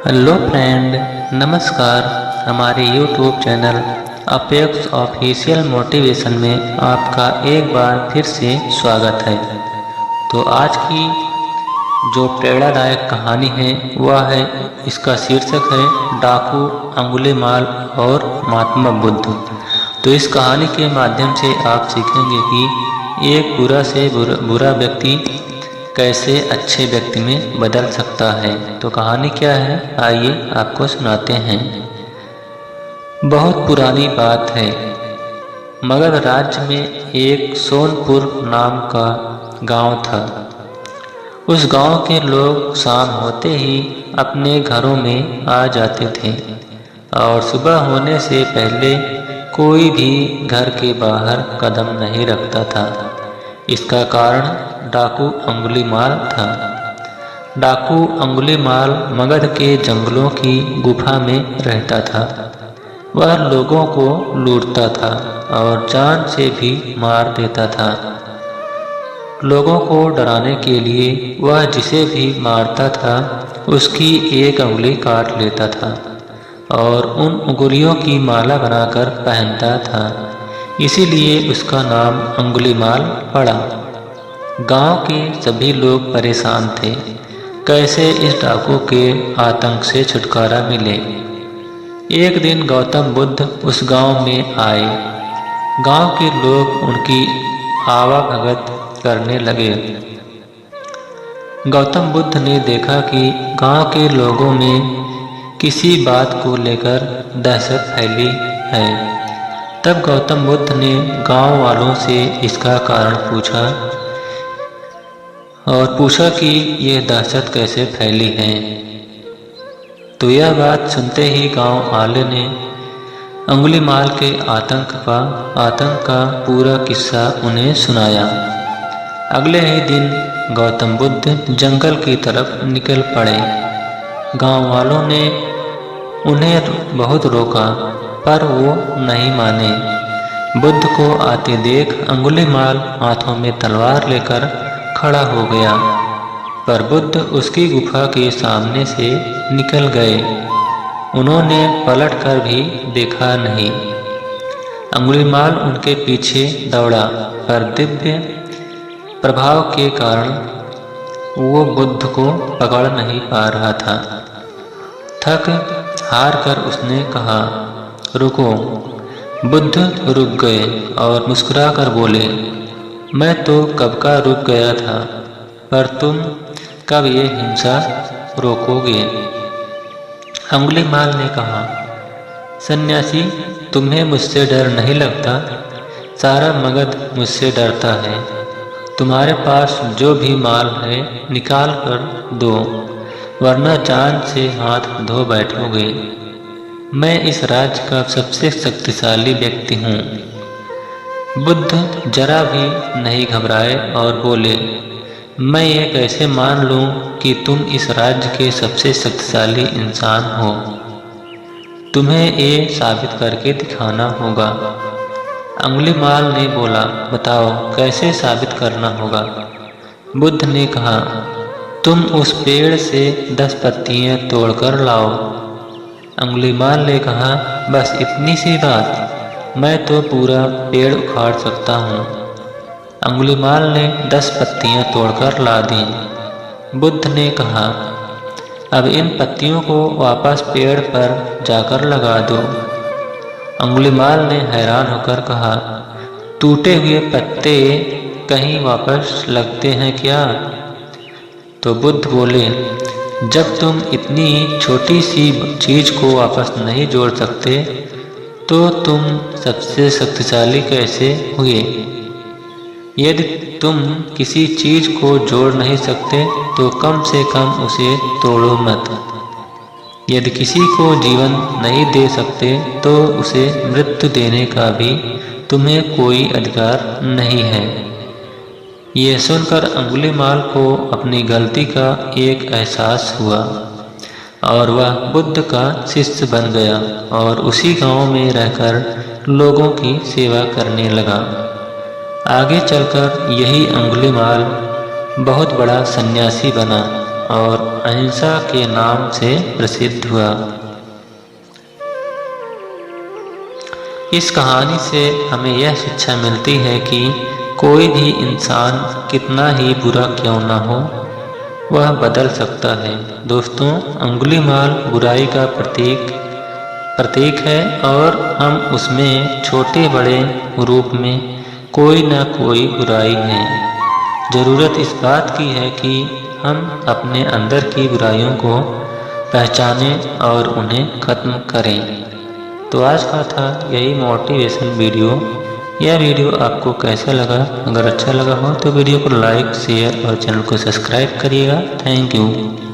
Hello friend, नमस्कार। हमारे YouTube channel apex official motivation में आपका एक बार फिर से स्वागत है। तो आज की जो प्रेरणादायक कहानी है वह है, इसका शीर्षक है डाकू, अंगुलीमाल और महात्मा बुद्ध। तो इस कहानी के माध्यम से आप सीखेंगे कि एक बुरा से बुरा व्यक्ति कैसे अच्छे व्यक्ति में बदल सकता है। तो कहानी क्या है, आइए आपको सुनाते हैं। बहुत पुरानी बात है। मगध राज्य में एक सोनपुर नाम का गांव था। उस गांव के लोग शाम होते ही अपने घरों में आ जाते थे और सुबह होने से पहले कोई भी घर के बाहर कदम नहीं रखता था। इसका कारण डाकू अंगुलीमाल था। डाकू अंगुलीमाल मगध के जंगलों की गुफा में रहता था। वह लोगों को लूटता था और जान से भी मार देता था। लोगों को डराने के लिए वह जिसे भी मारता था उसकी एक उंगली काट लेता था और उन उंगलियों की माला बनाकर पहनता था। इसीलिए उसका नाम अंगुलीमाल पड़ा। गांव के सभी लोग परेशान थे, कैसे इस डाकू के आतंक से छुटकारा मिले। एक दिन गौतम बुद्ध उस गांव में आए। गांव के लोग उनकी आवाभगत करने लगे। गौतम बुद्ध ने देखा कि गांव के लोगों में किसी बात को लेकर दहशत फैली है। तब गौतम बुद्ध ने गांव वालों से इसका कारण पूछा कि यह दहशत कैसे फैली है। तो यह बात सुनते ही गांव वाले ने अंगुलीमाल के आतंक का पूरा किस्सा उन्हें सुनाया। अगले ही दिन गौतम बुद्ध जंगल की तरफ निकल पड़े। गांव वालों ने उन्हें बहुत रोका पर वो नहीं माने। बुद्ध को आते देख अंगुलीमाल हाथों में तलवार लेकर खड़ा हो गया, पर बुद्ध उसकी गुफा के सामने से निकल गए। उन्होंने पलटकर भी देखा नहीं। अंगुलीमाल उनके पीछे दौड़ा, पर दिव्य प्रभाव के कारण वो बुद्ध को पकड़ नहीं पा रहा था। थक हार कर उसने कहा, रुको। बुद्ध रुक गए और मुस्कुराकर बोले, मैं तो कब का रुक गया था, पर तुम कब ये हिंसा रोकोगे। अंगुलीमाल ने कहा, सन्यासी, तुम्हें मुझसे डर नहीं लगता? सारा मगध मुझसे डरता है। तुम्हारे पास जो भी माल है निकाल कर दो, वरना जान से हाथ धो बैठोगे। मैं इस राज्य का सबसे शक्तिशाली व्यक्ति हूँ। बुद्ध जरा भी नहीं घबराए और बोले, मैं ये कैसे मान लूँ कि तुम इस राज्य के सबसे शक्तिशाली इंसान हो। तुम्हें ये साबित करके दिखाना होगा। अंगुलीमाल ने बोला, बताओ कैसे साबित करना होगा। बुद्ध ने कहा, तुम उस पेड़ से 10 पत्तियाँ तोड़कर लाओ। अंगुलीमाल ने कहा, बस इतनी सी बात? मैं तो पूरा पेड़ उखाड़ सकता हूँ। अंगुलीमाल ने 10 पत्तियाँ तोड़कर ला दी। बुद्ध ने कहा, अब इन पत्तियों को वापस पेड़ पर जाकर लगा दो। अंगुलीमाल ने हैरान होकर कहा, टूटे हुए पत्ते कहीं वापस लगते हैं क्या? तो बुद्ध बोले, जब तुम इतनी छोटी सी चीज को वापस नहीं जोड़ सकते तो तुम सबसे शक्तिशाली कैसे हुए? यदि तुम किसी चीज को जोड़ नहीं सकते तो कम से कम उसे तोड़ो मत। यदि किसी को जीवन नहीं दे सकते तो उसे मृत्यु देने का भी तुम्हें कोई अधिकार नहीं है। यह सुनकर अंगुलीमाल को अपनी गलती का एक एहसास हुआ और वह बुद्ध का शिष्य बन गया और उसी गांव में रहकर लोगों की सेवा करने लगा। आगे चलकर यही अंगुलीमाल बहुत बड़ा सन्यासी बना और अहिंसा के नाम से प्रसिद्ध हुआ। इस कहानी से हमें यह शिक्षा मिलती है कि कोई भी इंसान कितना ही बुरा क्यों न हो, वह बदल सकता है। दोस्तों, अंगुलीमाल बुराई का प्रतीक है और हम उसमें छोटे बड़े रूप में कोई न कोई बुराई है। ज़रूरत इस बात की है कि हम अपने अंदर की बुराइयों को पहचानें और उन्हें ख़त्म करें। तो आज का था यही मोटिवेशन वीडियो। यह वीडियो आपको कैसा लगा? अगर अच्छा लगा हो तो वीडियो को लाइक, शेयर और चैनल को सब्सक्राइब करिएगा। Thank you.